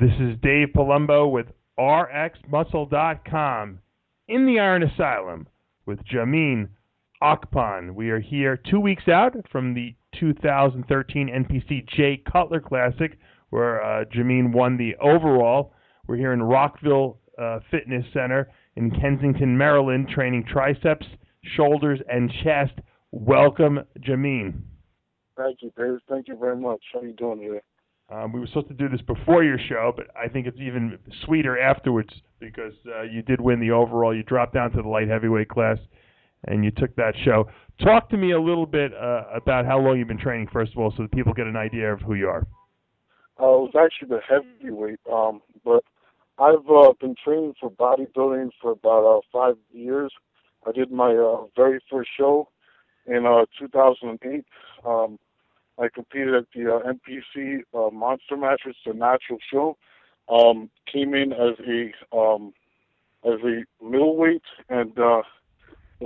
This is Dave Palumbo with RxMuscle.com in the Iron Asylum with Jamin Akpan. We are here 2 weeks out from the 2013 NPC Jay Cutler Classic, where Jamin won the overall. We're here in Rockville Fitness Center in Kensington, Maryland, training triceps, shoulders, and chest. Welcome, Jamin. Thank you, Dave. Thank you very much. How are you doing today? We were supposed to do this before your show, but I think it's even sweeter afterwards because you did win the overall. You dropped down to the light heavyweight class, and you took that show. Talk to me a little bit about how long you've been training, first of all, so that people get an idea of who you are. It was actually the heavyweight, but I've been training for bodybuilding for about 5 years. I did my very first show in 2008. I competed at the NPC Monster Match, which is a natural show. Came in as a middleweight, and the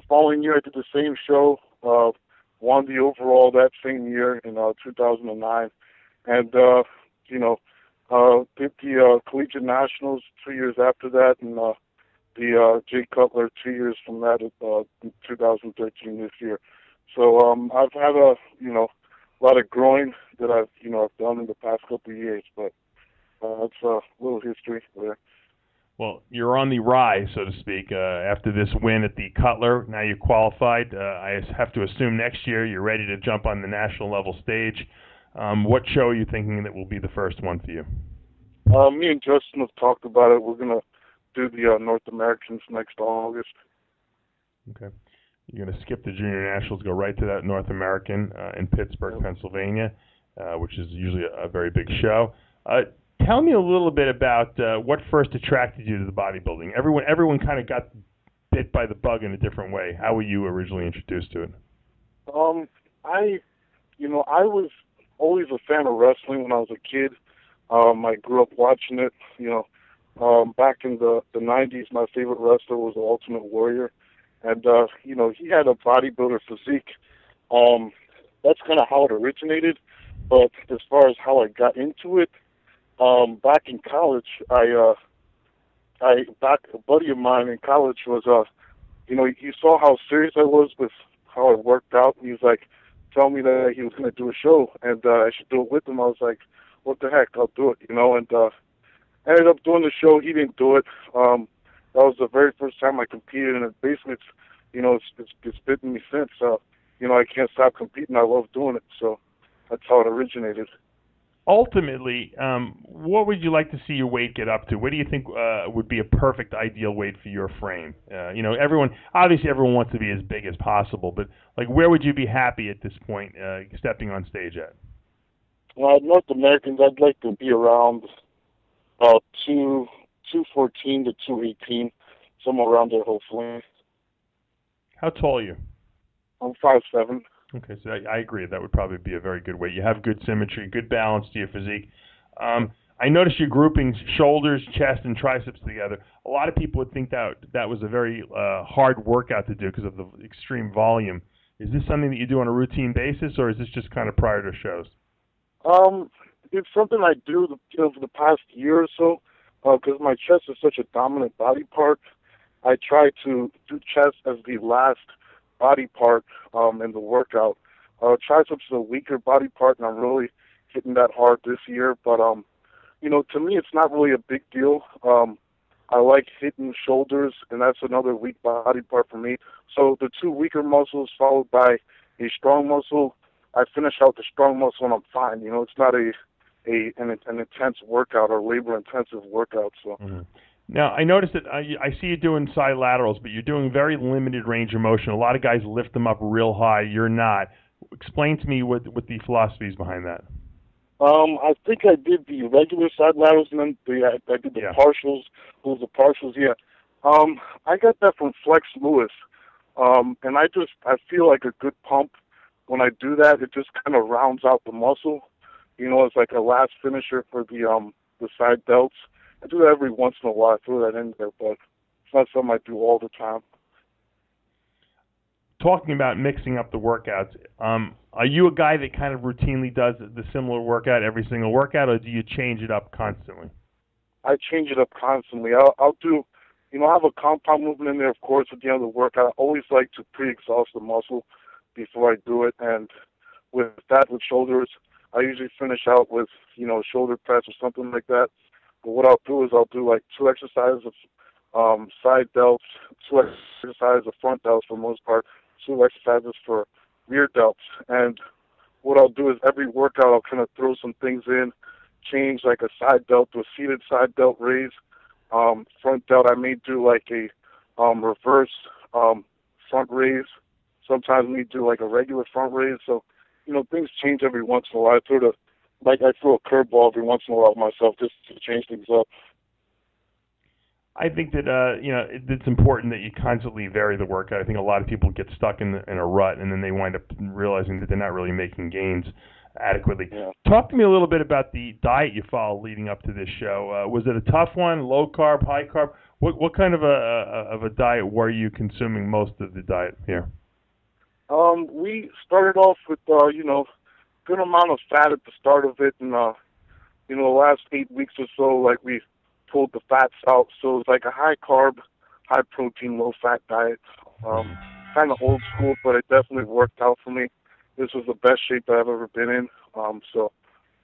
following year I did the same show. Won the overall that same year in 2009, and did the Collegiate Nationals 2 years after that, and the Jay Cutler 2 years from that in 2013 this year. So I've had a lot of growing that I've done in the past couple of years, but that's a little history there. Well, you're on the rise, so to speak, after this win at the Cutler. Now you're qualified. I have to assume next year you're ready to jump on the national level stage. What show are you thinking that will be the first one for you? Me and Justin have talked about it. We're going to do the North Americans next August. Okay. You're going to skip the Junior Nationals, go right to that North American in Pittsburgh, Pennsylvania, which is usually a very big show. Tell me a little bit about what first attracted you to the bodybuilding. Everyone kind of got bit by the bug in a different way. How were you originally introduced to it? I was always a fan of wrestling when I was a kid. I grew up watching it. Back in the 90s, my favorite wrestler was the Ultimate Warrior. And, he had a bodybuilder physique. That's kind of how it originated. But as far as how I got into it, back in college, a buddy of mine in college was, he saw how serious I was with how I worked out. And he was like, tell me that he was going to do a show and I should do it with him. I was like, what the heck, I'll do it, and ended up doing the show. He didn't do it. That was the very first time I competed, and basically it's bitten me since. I can't stop competing. I love doing it, so that's how it originated. Ultimately, what would you like to see your weight get up to? What do you think would be a perfect ideal weight for your frame? Everyone wants to be as big as possible, but where would you be happy at this point stepping on stage at? North Americans, I'd like to be around 214 to 218, somewhere around there, hopefully. How tall are you? I'm 5'7". Okay, so I agree. That would probably be a very good weight. You have good symmetry, good balance to your physique. I noticed you're grouping shoulders, chest, and triceps together. A lot of people would think that was a very hard workout to do because of the extreme volume. Is this something that you do on a routine basis, or is this just kind of prior to shows? It's something I do for the past year or so because my chest is such a dominant body part. I try to do chest as the last body part in the workout. Triceps is a weaker body part, and I'm really hitting that hard this year. But, to me, it's not really a big deal. I like hitting shoulders, and that's another weak body part for me. So the two weaker muscles followed by a strong muscle, I finish out the strong muscle and I'm fine. It's not an intense workout or labor-intensive workout. So. Mm-hmm. Now, I noticed that I see you doing side laterals, but you're doing very limited range of motion. A lot of guys lift them up real high. You're not. Explain to me what the philosophy is behind that. I think I did the regular side laterals, and then I did the partials. Those the partials, yeah. I got that from Flex Lewis, and I feel like a good pump when I do that. It just kind of rounds out the muscle. It's like a last finisher for the side delts. I do that every once in a while. I throw that in there, but it's not something I do all the time. Talking about mixing up the workouts, are you a guy that kind of routinely does the similar workout every single workout, or do you change it up constantly? I change it up constantly. I'll do, I have a compound movement in there, of course, at the end of the work. I always like to pre-exhaust the muscle before I do it. And with that, with shoulders, I usually finish out with, shoulder press or something like that. But what I'll do is I'll do like 2 exercises of side delts, 2 exercises of front delts for the most part, 2 exercises for rear delts. And what I'll do is every workout I'll kind of throw some things in, change like a side delt to a seated side delt raise. Front delt, I may do like a reverse front raise. Sometimes we do like a regular front raise. So, things change every once in a while. I throw a curveball every once in a while myself just to change things up. I think that it's important that you constantly vary the workout. I think a lot of people get stuck in a rut, and then they wind up realizing that they're not really making gains adequately. Yeah. Talk to me a little bit about the diet you followed leading up to this show. Was it a tough one, low carb, high carb? What kind of a diet were you consuming most of the diet here? We started off with good amount of fat at the start of it, and the last 8 weeks or so, like we pulled the fats out. So it's like a high carb, high protein, low fat diet. Kind of old school, but it definitely worked out for me. This was the best shape I've ever been in. So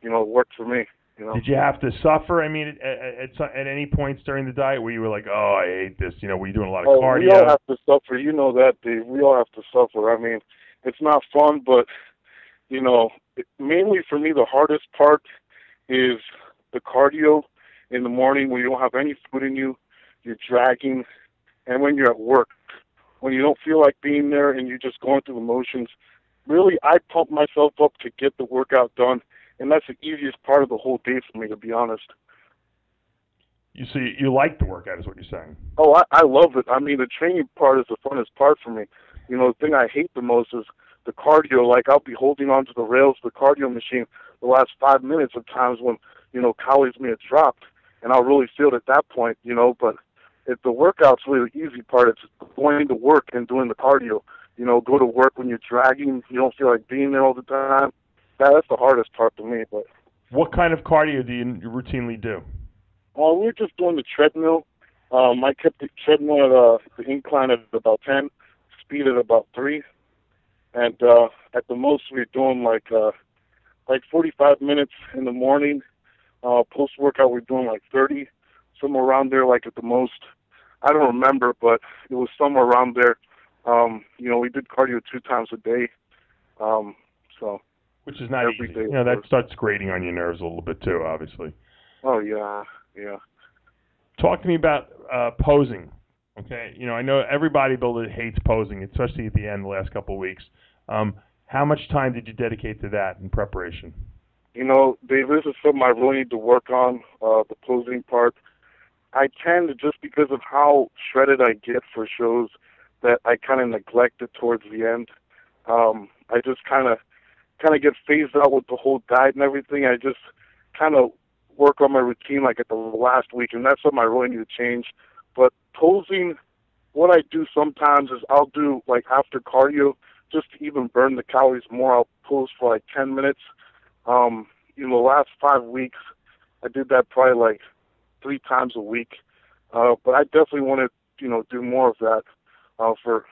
it worked for me. Did you have to suffer? I mean, at any points during the diet where you were like, oh, I hate this? Were you doing a lot of cardio? We all have to suffer. You know that, Dave. We all have to suffer. I mean, it's not fun, but, mainly for me, the hardest part is the cardio in the morning when you don't have any food in you, you're dragging, and when you're at work, when you don't feel like being there and you're just going through the motions. Really, I pump myself up to get the workout done, and that's the easiest part of the whole day for me, to be honest. You like the workout is what you're saying? Oh, I love it. I mean, the training part is the funnest part for me. The thing I hate the most is the cardio. Like, I'll be holding onto the rails of the cardio machine the last 5 minutes at times when, calories may have dropped, and I'll really feel it at that point, but if the workout's really the easy part. It's going to work and doing the cardio. Go to work when you're dragging, you don't feel like being there all the time. That's the hardest part to me. But what kind of cardio do you routinely do? We're just doing the treadmill. I kept the treadmill at the incline at about 10, speed at about 3, and at the most we're doing like 45 minutes in the morning. Post workout we're doing like 30, somewhere around there. Like at the most, I don't remember, but it was somewhere around there. We did cardio 2 times a day. Which is not easy. That starts grating on your nerves a little bit too, obviously. Oh, yeah. Talk to me about posing, okay? I know every bodybuilder hates posing, especially at the end, the last couple of weeks. How much time did you dedicate to that in preparation? Dave, this is something I really need to work on, the posing part. I tend to, just because of how shredded I get for shows, that I kind of neglect it towards the end. I just kind of get phased out with the whole diet and everything. I just kind of work on my routine like at the last week, and that's something I really need to change. But posing, what I do sometimes is I'll do, like, after cardio, just to even burn the calories more, I'll pose for like 10 minutes. The last 5 weeks, I did that probably like 3 times a week. But I definitely want to, do more of that for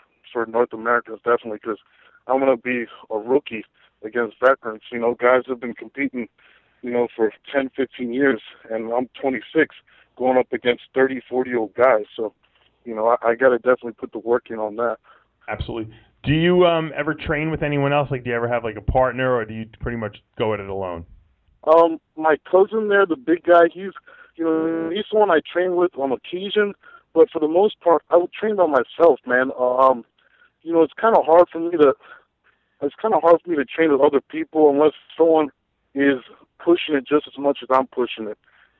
North America, definitely, because I want to be a rookie against veterans. Guys have been competing, for 10, 15 years, and I'm 26, going up against 30, 40-year-old guys. So, I got to definitely put the work in on that. Absolutely. Do you ever train with anyone else? Like, do you ever have like a partner, or do you pretty much go at it alone? My cousin there, the big guy, he's the one I train with on occasion, but for the most part, I would train by myself, man. It's kind of hard for me to train with other people unless someone is pushing it just as much as I'm pushing it.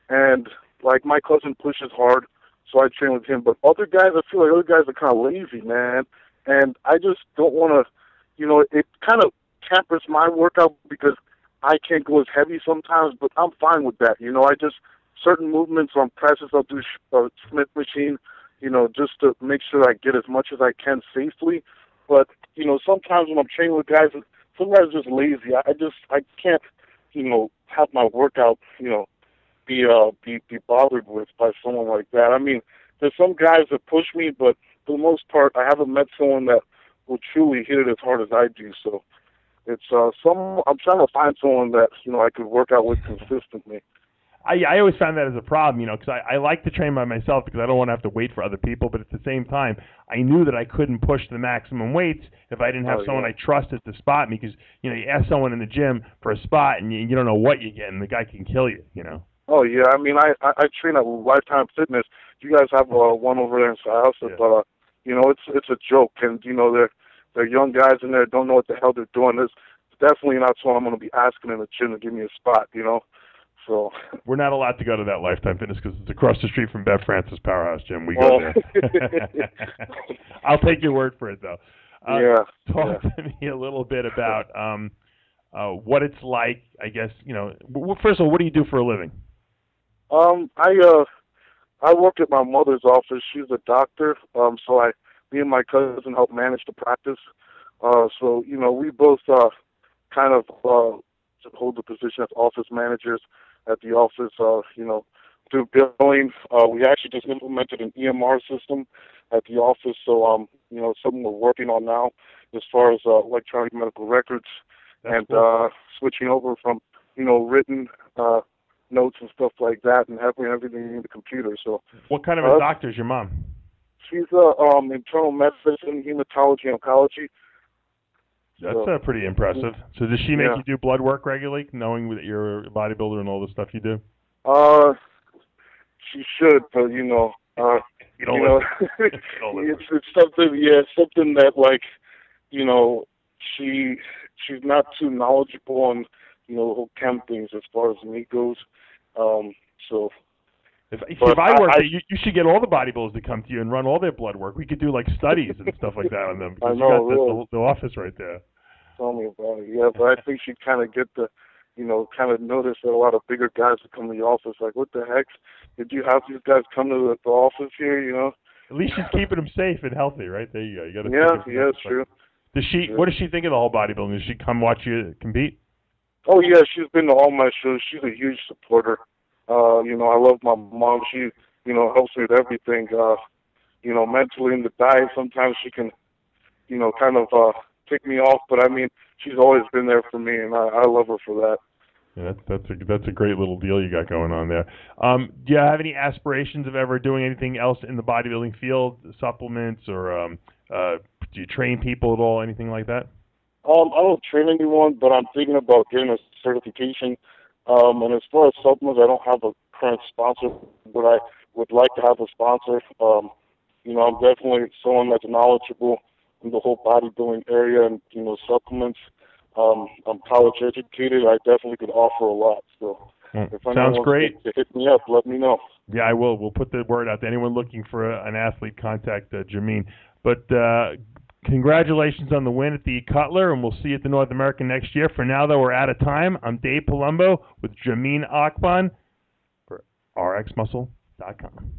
And like, my cousin pushes hard, so I train with him. But other guys, I feel like other guys are kind of lazy, man. And I just don't want to, it kind of tampers my workout because I can't go as heavy sometimes, but I'm fine with that. Certain movements on presses, I'll do Smith machine, just to make sure I get as much as I can safely. But, sometimes when I'm training with guys, some guys are just lazy. I can't, have my workout, be bothered with by someone like that. I mean, there's some guys that push me, but for the most part, I haven't met someone that will truly hit it as hard as I do. So it's I'm trying to find someone that I could work out with consistently. I always found that as a problem, because I like to train by myself because I don't want to have to wait for other people. But at the same time, I knew that I couldn't push the maximum weights if I didn't have someone I trusted to spot me. Because you ask someone in the gym for a spot and you don't know what you get, and the guy can kill you. Oh yeah, I mean I train at Lifetime Fitness. You guys have one over there in Asylum, but it's a joke, and they're young guys in there, don't know what the hell they're doing. It's definitely not someone I'm going to be asking in the gym to give me a spot. So we're not allowed to go to that Lifetime Fitness because it's across the street from Bev Francis Powerhouse Gym. We go there. I'll take your word for it, though. Talk to me a little bit about what it's like. I guess first of all, what do you do for a living? I work at my mother's office. She's a doctor. So me and my cousin help manage the practice. So we both kind of hold the position as office managers at the office. Do billing. We actually just implemented an EMR system at the office. So something we're working on now as far as electronic medical records. That's and cool. Switching over from written notes and stuff like that, and having everything in the computer. So, what kind of a doctor is your mom? She's internal medicine, hematology, oncology. That's pretty impressive. So, does she make you do blood work regularly, knowing that you're a bodybuilder and all the stuff you do? She should, but you don't it's something that she's not too knowledgeable on the whole chem things as far as meat goes. So if I worked there, you should get all the bodybuilders to come to you and run all their blood work. We could do like studies and stuff like that on them. Because I know, you got really. the office right there. Tell me about it. Yeah, but I think she'd kind of get kind of notice that a lot of bigger guys would come to the office. Like, what the heck? Did you have these guys come to the office here? At least she's keeping them safe and healthy, right? There you go. You got to it's true. What does she think of the whole bodybuilding? Does she come watch you compete? Oh yeah, she's been to all my shows. She's a huge supporter. I love my mom. She, helps me with everything. Mentally in the diet. Sometimes she can, kind of tick me off, but I mean, she's always been there for me, and I love her for that. Yeah, that's a great little deal you got going on there. Do you have any aspirations of ever doing anything else in the bodybuilding field, supplements, or do you train people at all, anything like that? I don't train anyone, but I'm thinking about getting a certification. And as far as supplements, I don't have a current sponsor, but I would like to have a sponsor. I'm definitely someone that's knowledgeable in the whole bodybuilding area and, supplements. I'm college educated. I definitely could offer a lot. So if sounds great. Wants to hit me up, let me know. Yeah, I will. We'll put the word out to anyone looking for an athlete. Contact Jamin. But congratulations on the win at the Cutler, and we'll see you at the North American next year. For now, though, we're out of time. I'm Dave Palumbo with Jamin Akpan for RxMuscle.com.